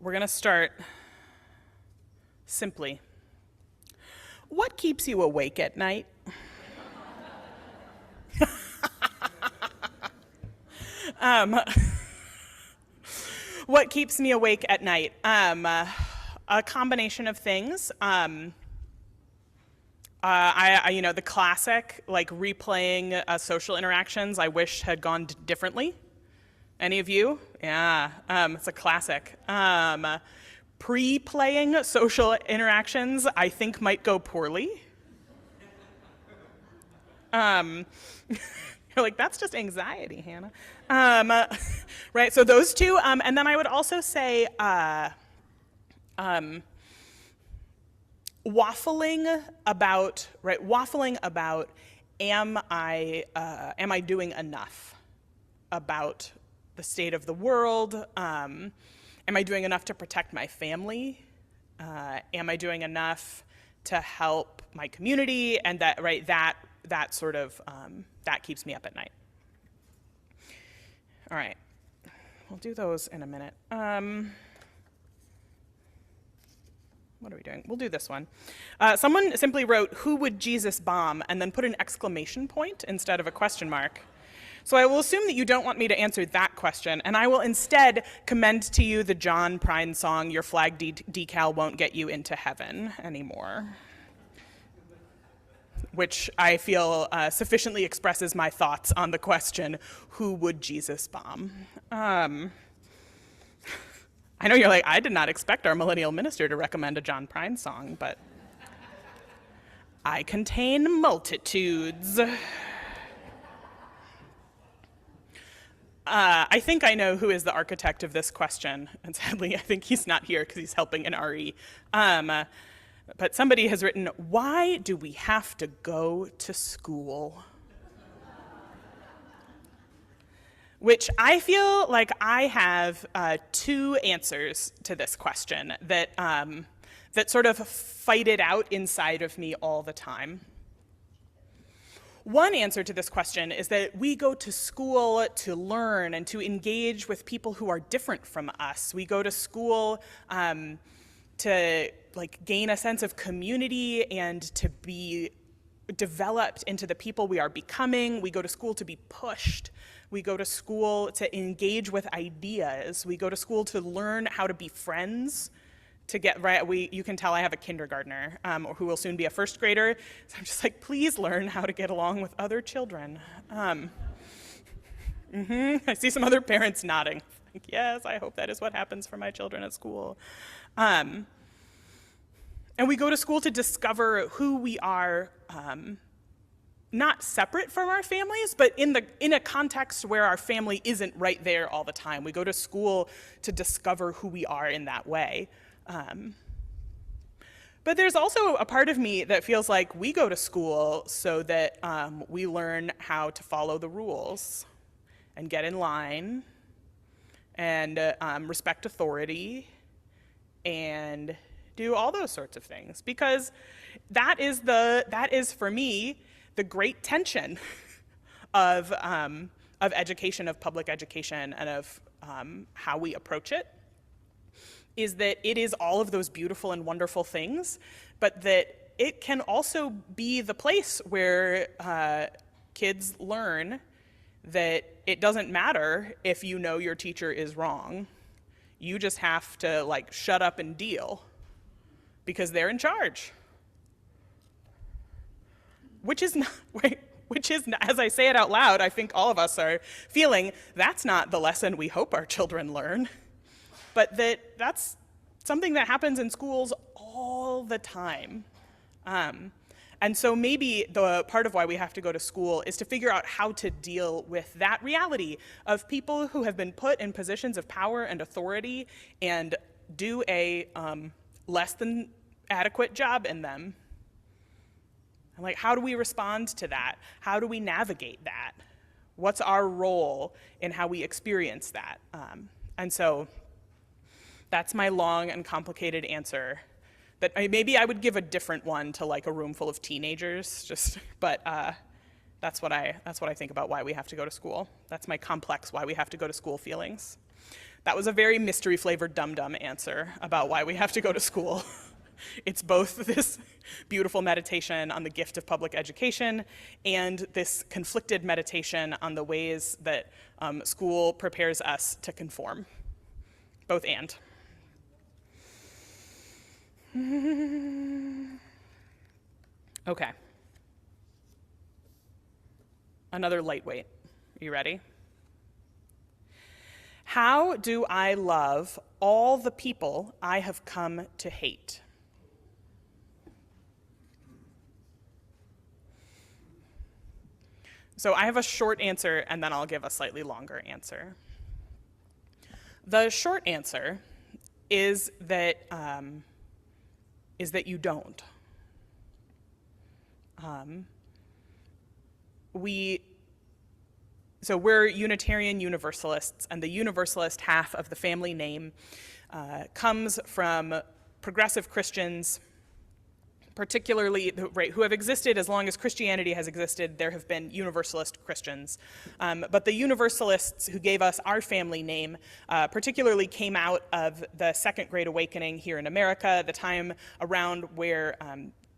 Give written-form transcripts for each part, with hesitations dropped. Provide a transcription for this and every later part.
We're going to start simply. What keeps you awake at night? What keeps me awake at night? A combination of things. The classic, like replaying social interactions I wish had gone differently. Any of you? Yeah, it's a classic. Pre-playing social interactions I think might go poorly. You're like, that's just anxiety, Hannah. Right, so those two, and then I would also say waffling about, am I doing enough about the state of the world? Am I doing enough to protect my family? Am I doing enough to help my community? And that sort of, that keeps me up at night. All right, we'll do those in a minute. What are we doing? We'll do this one. Someone simply wrote, "Who would Jesus bomb?" and then put an exclamation point instead of a question mark. So I will assume that you don't want me to answer that question, and I will instead commend to you the John Prine song, "Your flag decal won't get you into heaven anymore," which I feel sufficiently expresses my thoughts on the question, who would Jesus bomb? I know you're like, I did not expect our millennial minister to recommend a John Prine song, but I contain multitudes. I think I know who is the architect of this question, and sadly I think he's not here because he's helping an RE. But somebody has written, "Why do we have to go to school?" Which I feel like I have two answers to this question that sort of fight it out inside of me all the time. One answer to this question is that we go to school to learn and to engage with people who are different from us. We go to school to gain a sense of community and to be developed into the people we are becoming. We go to school to be pushed. We go to school to engage with ideas. We go to school to learn how to be friends. You can tell I have a kindergartner who will soon be a first grader. So I'm just like, please learn how to get along with other children. I see some other parents nodding. Like, yes, I hope that is what happens for my children at school. And we go to school to discover who we are, not separate from our families, but in a context where our family isn't right there all the time. We go to school to discover who we are in that way. But there's also a part of me that feels like we go to school so that we learn how to follow the rules and get in line and respect authority and do all those sorts of things, because that is for me the great tension of education, of public education, and of how we approach it, is that it is all of those beautiful and wonderful things, but that it can also be the place where kids learn that it doesn't matter if you know your teacher is wrong. You just have to shut up and deal because they're in charge. Which is not, as I say it out loud, I think all of us are feeling that's not the lesson we hope our children learn. But that's something that happens in schools all the time. And so maybe the part of why we have to go to school is to figure out how to deal with that reality of people who have been put in positions of power and authority and do a less than adequate job in them. And how do we respond to that? How do we navigate that? What's our role in how we experience that? And so that's my long and complicated answer. That maybe I would give a different one to a room full of teenagers, but that's what I think about why we have to go to school. That's my complex why we have to go to school feelings. That was a very mystery-flavored dum-dum answer about why we have to go to school. It's both this beautiful meditation on the gift of public education and this conflicted meditation on the ways that school prepares us to conform. Both and. Okay. Another lightweight. You ready? How do I love all the people I have come to hate? So I have a short answer, and then I'll give a slightly longer answer. The short answer is that you don't. So we're Unitarian Universalists, and the Universalist half of the family name comes from progressive Christians, particularly who have existed as long as Christianity has existed. There have been Universalist Christians. But the Universalists who gave us our family name particularly came out of the Second Great Awakening here in America, the time around where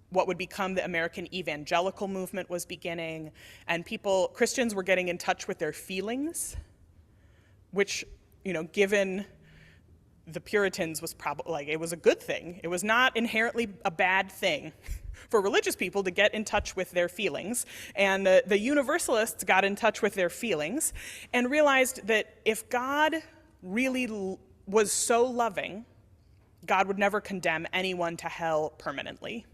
what would become the American evangelical movement was beginning, and Christians were getting in touch with their feelings, which, given the Puritans was probably, it was a good thing. It was not inherently a bad thing for religious people to get in touch with their feelings. And the Universalists got in touch with their feelings and realized that if God really was so loving, God would never condemn anyone to hell permanently.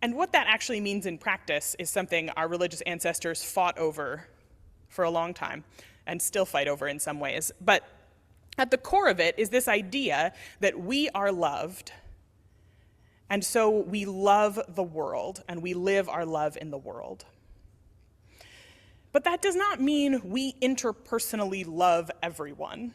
And what that actually means in practice is something our religious ancestors fought over for a long time and still fight over in some ways. But at the core of it is this idea that we are loved, and so we love the world, and we live our love in the world. But that does not mean we interpersonally love everyone.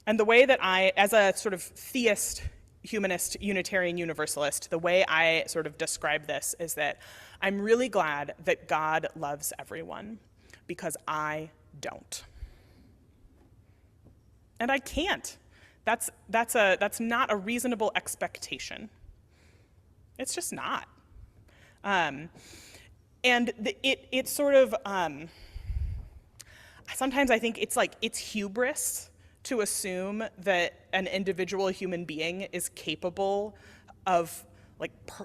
And the way that I, as a sort of theist, humanist, Unitarian Universalist, the way I sort of describe this is that I'm really glad that God loves everyone, because I don't. And I can't. That's not a reasonable expectation. It's just not. And it's sort of, sometimes I think it's hubris to assume that an individual human being is capable of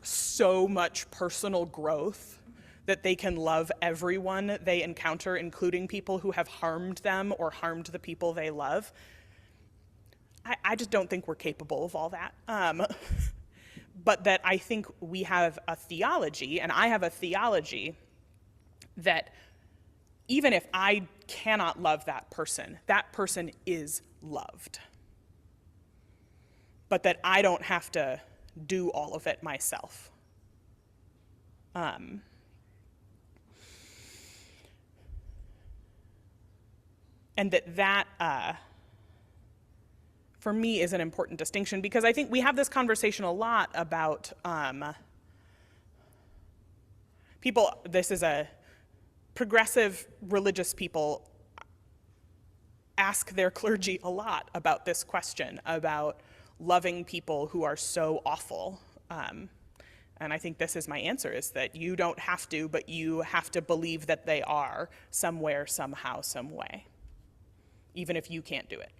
so much personal growth that they can love everyone they encounter, including people who have harmed them or harmed the people they love. I just don't think we're capable of all that. But that I think we have a theology, and I have a theology, that even if I cannot love that person is loved. But that I don't have to do all of it myself. And that for me is an important distinction, because I think we have this conversation a lot about people, this is a progressive religious people ask their clergy a lot about this question, about loving people who are so awful. And I think this is my answer, is that you don't have to, but you have to believe that they are somewhere, somehow, some way, even if you can't do it.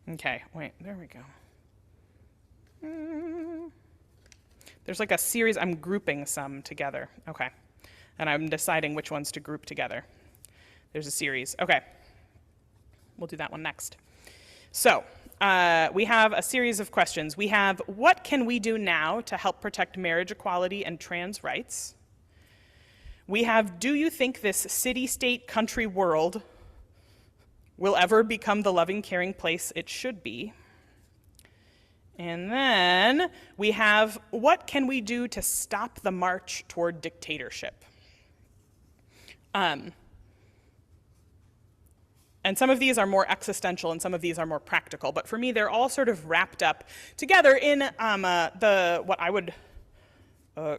Okay, wait, there we go. There's a series, I'm grouping some together. Okay, and I'm deciding which ones to group together. There's a series. Okay, we'll do that one next. So, we have a series of questions. We have, what can we do now to help protect marriage equality and trans rights? We have, do you think this city-state country world will ever become the loving, caring place it should be? And then we have, what can we do to stop the march toward dictatorship? And some of these are more existential and some of these are more practical, but for me they're all sort of wrapped up together in what I would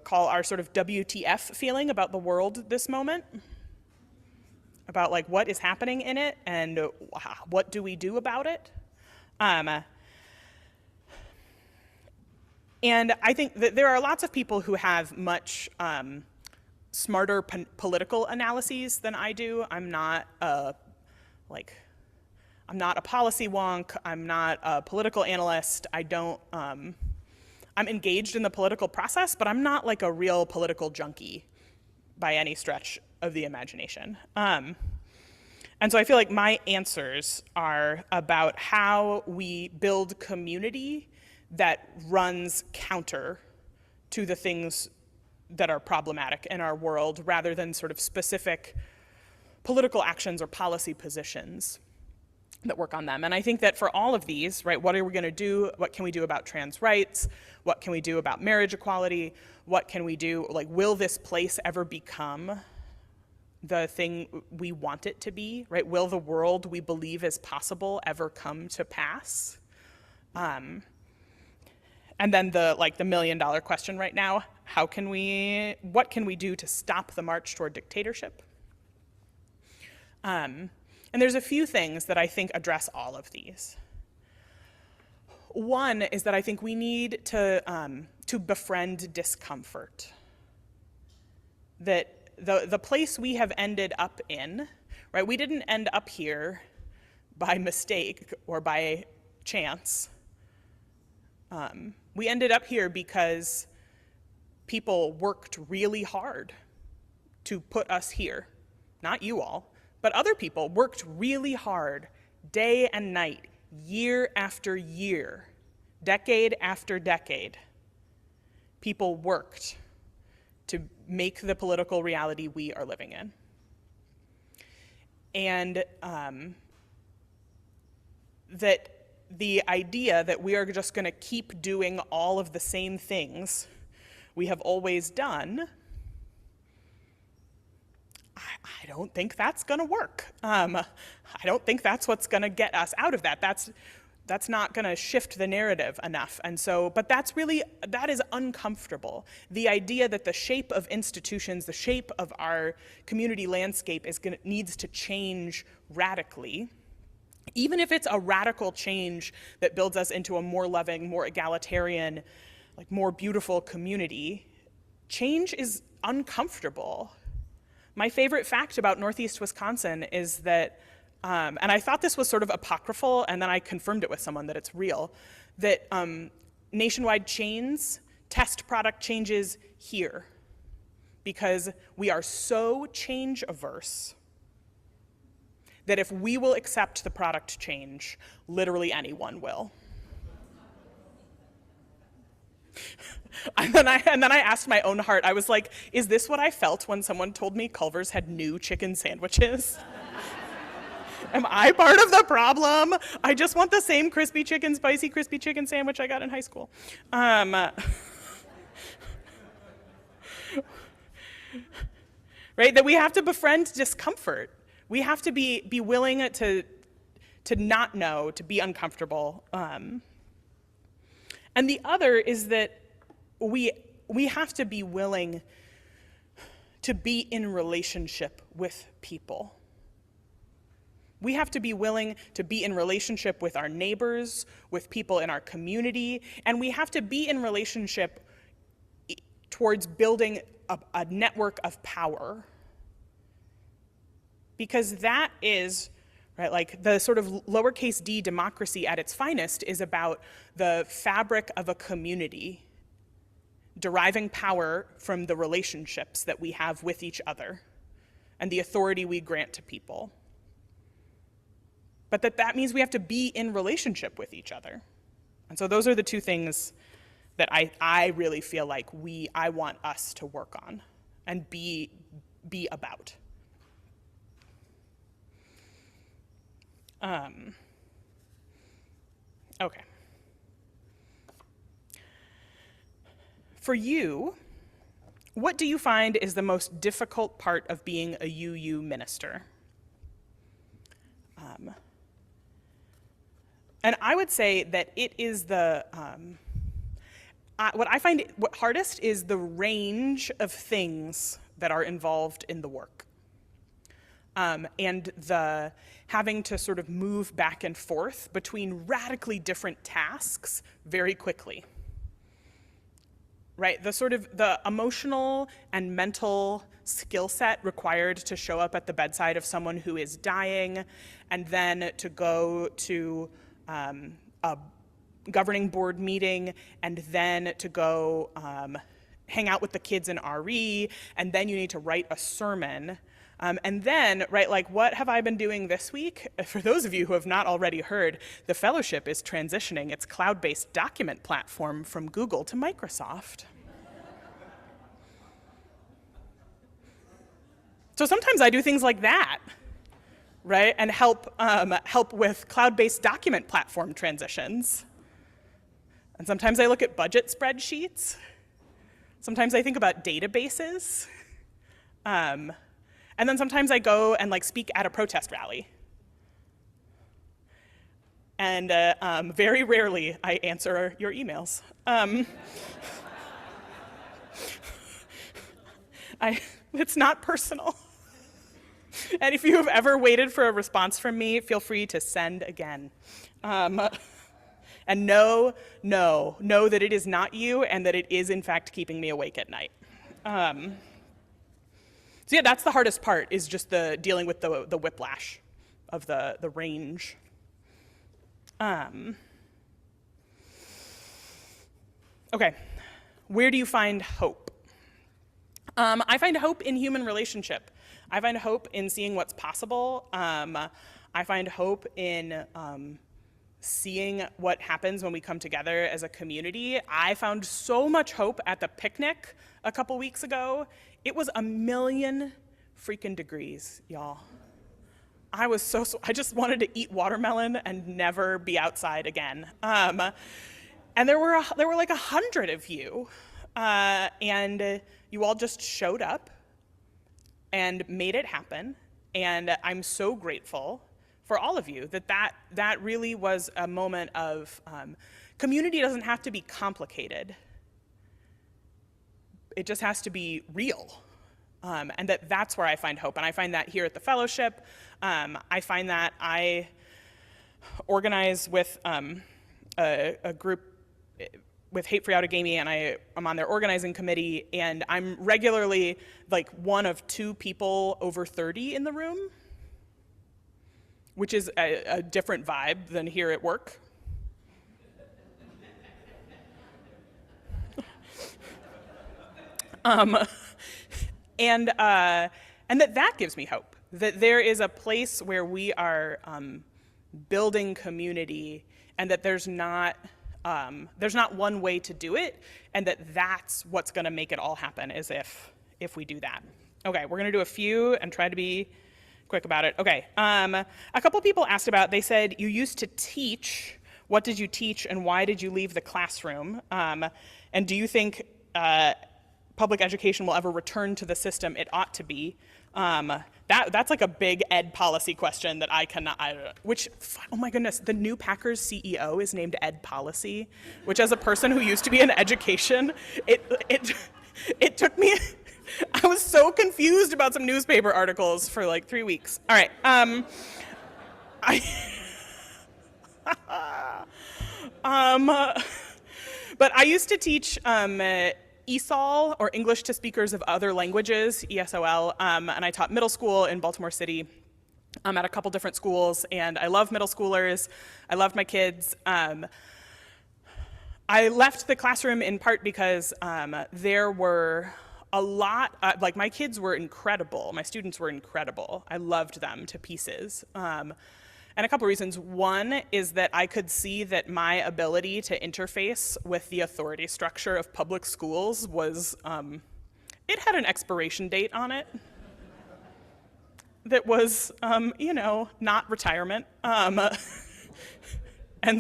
call our sort of WTF feeling about the world this moment. about like what is happening in it and what do we do about it. And I think that there are lots of people who have much smarter political analyses than I do. I'm not a policy wonk. I'm not a political analyst. I'm engaged in the political process, but I'm not like a real political junkie by any stretch of the imagination. And so I feel like my answers are about how we build community that runs counter to the things that are problematic in our world rather than sort of specific political actions or policy positions that work on them. And I think that for all of these, right, what are we going to do? What can we do about trans rights? What can we do about marriage equality? What can we do, like, will this place ever become the thing we want it to be, right? Will the world we believe is possible ever come to pass? And then the $1,000,000 question right now, what can we do to stop the march toward dictatorship? And there's a few things that I think address all of these. One is that I think we need to befriend discomfort. That the place we have ended up in, right? We didn't end up here by mistake or by chance. We ended up here because people worked really hard to put us here. Not you all, but other people worked really hard day and night, year after year, decade after decade. People worked to make the political reality we are living in. And that the idea that we are just going to keep doing all of the same things we have always done, I don't think that's going to work. I don't think that's what's going to get us out of that. That's not going to shift the narrative enough. And so, but that is uncomfortable. The idea that the shape of institutions, the shape of our community landscape needs to change radically, even if it's a radical change that builds us into a more loving, more egalitarian, like more beautiful community, change is uncomfortable. My favorite fact about Northeast Wisconsin is that, and I thought this was sort of apocryphal, and then I confirmed it with someone that it's real, that nationwide chains test product changes here because we are so change averse that if we will accept the product change, literally anyone will. And then I asked my own heart, I was like, is this what I felt when someone told me Culver's had new chicken sandwiches? Am I part of the problem? I just want the same spicy crispy chicken sandwich I got in high school. Right, that we have to befriend discomfort. We have to be willing to not know, to be uncomfortable. And the other is that we have to be willing to be in relationship with people. We have to be willing to be in relationship with our neighbors, with people in our community, and we have to be in relationship towards building a network of power. Because that is, right, like the sort of lowercase d democracy at its finest is about the fabric of a community deriving power from the relationships that we have with each other and the authority we grant to people. But that means we have to be in relationship with each other. And so those are the two things that I really feel like I want us to work on and be about. Okay. For you, what do you find is the most difficult part of being a UU minister? And I would say that it is what I find hardest is the range of things that are involved in the work. and the having to sort of move back and forth between radically different tasks very quickly. Right, the emotional and mental skill set required to show up at the bedside of someone who is dying, and then to go to a governing board meeting, and then to go hang out with the kids in RE, and then you need to write a sermon. And then, right, like, what have I been doing this week? For those of you who have not already heard, the fellowship is transitioning its cloud-based document platform from Google to Microsoft. So sometimes I do things like that, right, and help with cloud-based document platform transitions. And sometimes I look at budget spreadsheets. Sometimes I think about databases. And then sometimes I go and speak at a protest rally. And very rarely I answer your emails. It's not personal. And if you have ever waited for a response from me, feel free to send again. And know that it is not you, and that it is in fact keeping me awake at night. So yeah, that's the hardest part, is just dealing with the whiplash of the range. Okay, where do you find hope? I find hope in human relationship. I find hope in seeing what's possible. I find hope in seeing what happens when we come together as a community. I found so much hope at the picnic a couple weeks ago. It was 1,000,000 freaking degrees, y'all. I just wanted to eat watermelon and never be outside again. And there were like 100 of you, and you all just showed up and made it happen. And I'm so grateful for all of you that really was a moment of community. Doesn't have to be complicated. It just has to be real. And that's where I find hope. And I find that here at the fellowship. I find that I organize with a group with Hate Free Outagamie, and I'm on their organizing committee, and I'm regularly one of 2 people over 30 in the room, which is a different vibe than here at work. And that gives me hope, that there is a place where we are building community, and that there's not one way to do it, and that's what's going to make it all happen, is if we do that. Okay, we're going to do a few and try to be quick about it. Okay, a couple people asked about, they said, you used to teach. What did you teach, and why did you leave the classroom? And do you think public education will ever return to the system it ought to be? That's like a big ed policy question that I cannot, oh my goodness, the new Packers CEO is named Ed Policy, which, as a person who used to be in education, it took me, I was so confused about some newspaper articles for 3 weeks. All right, but I used to teach ESOL, or English to Speakers of Other Languages, ESOL, and I taught middle school in Baltimore City at a couple different schools, and I love middle schoolers. I loved my kids. I left the classroom in part because there were a lot, my kids were incredible. My students were incredible. I loved them to pieces. And a couple reasons. One is that I could see that my ability to interface with the authority structure of public schools was, it had an expiration date on it that was, not retirement. And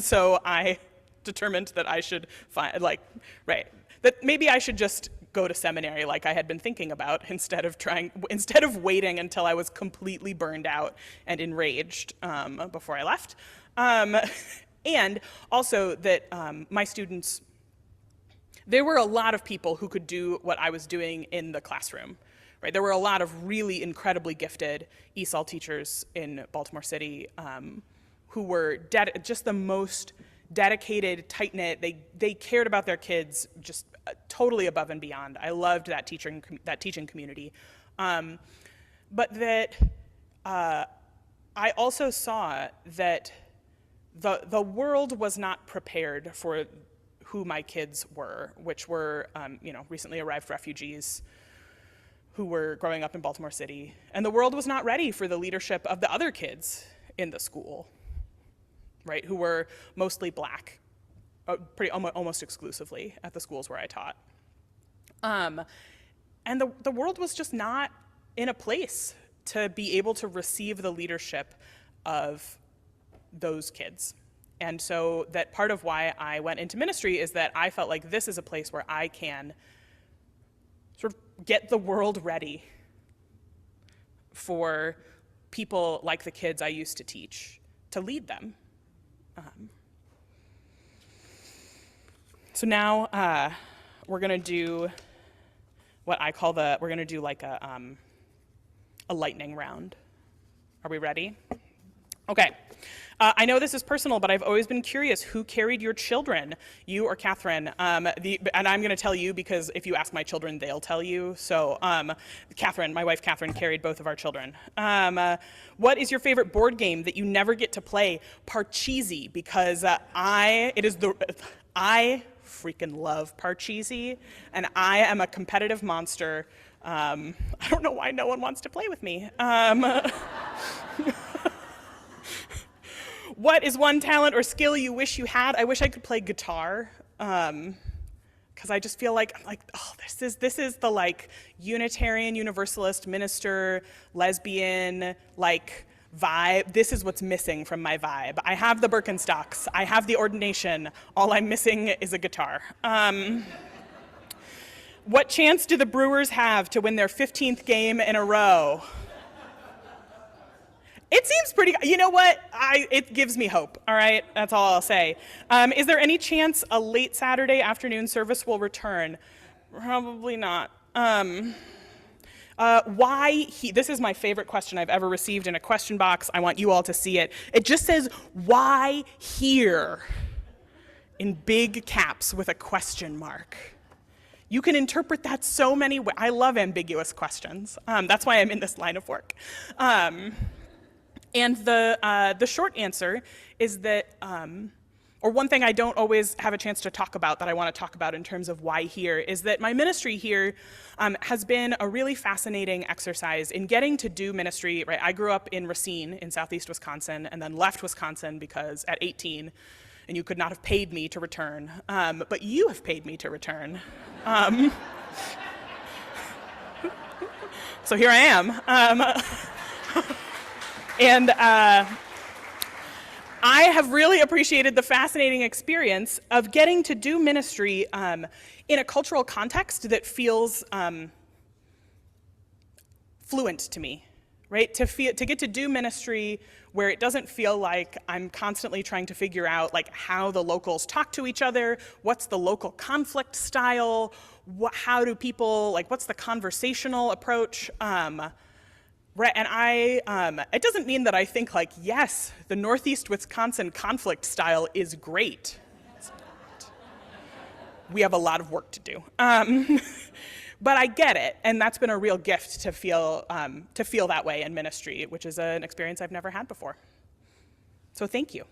so I determined that I should that maybe I should just go to seminary like I had been thinking about, instead of waiting until I was completely burned out and enraged before I left. And also that my students, there were a lot of people who could do what I was doing in the classroom, right? There were a lot of really incredibly gifted ESOL teachers in Baltimore City who were just the most dedicated, tight-knit. They cared about their kids just totally above and beyond. I loved that teaching community. But that I also saw that the world was not prepared for who my kids were, which were recently arrived refugees who were growing up in Baltimore City. And the world was not ready for the leadership of the other kids in the school, right, who were mostly Black, almost exclusively at the schools where I taught. And the world was just not in a place to be able to receive the leadership of those kids. And so that part of why I went into ministry is that I felt like this is a place where I can sort of get the world ready for people like the kids I used to teach, to lead them. So now we're gonna do what I call we're gonna do like a lightning round. Are we ready? Okay. I know this is personal, but I've always been curious, who carried your children, you or Catherine? And I'm gonna tell you because if you ask my children, they'll tell you. So Catherine, my wife Catherine, carried both of our children. What is your favorite board game that you never get to play? Parcheesi, because I freaking love Parcheesi, and I am a competitive monster. I don't know why no one wants to play with me. What is one talent or skill you wish you had? I wish I could play guitar, because I just feel like, oh, this is the like Unitarian Universalist minister, lesbian, like vibe. This is what's missing from my vibe. I have the Birkenstocks, I have the ordination. All I'm missing is a guitar. What chance do the Brewers have to win their 15th game in a row? It seems pretty, you know what? It gives me hope, all right? That's all I'll say. Is there any chance a late Saturday afternoon service will return? Probably not. This is my favorite question I've ever received in a question box. I want you all to see it. It just says, why here? In big caps with a question mark. You can interpret that so many ways. I love ambiguous questions. That's why I'm in this line of work. And the short answer is that, or one thing I don't always have a chance to talk about that I want to talk about in terms of why here, is that my ministry here has been a really fascinating exercise in getting to do ministry, right? I grew up in Racine in southeast Wisconsin and then left Wisconsin because at 18, and you could not have paid me to return, but you have paid me to return. So here I am. And I have really appreciated the fascinating experience of getting to do ministry in a cultural context that feels fluent to me, right? To get to do ministry where it doesn't feel like I'm constantly trying to figure out like how the locals talk to each other, what's the local conflict style, how do people, like what's the conversational approach? Right, and it doesn't mean that I think like, yes, the Northeast Wisconsin conflict style is great. It's not. We have a lot of work to do. But I get it, and that's been a real gift to feel that way in ministry, which is an experience I've never had before. So thank you.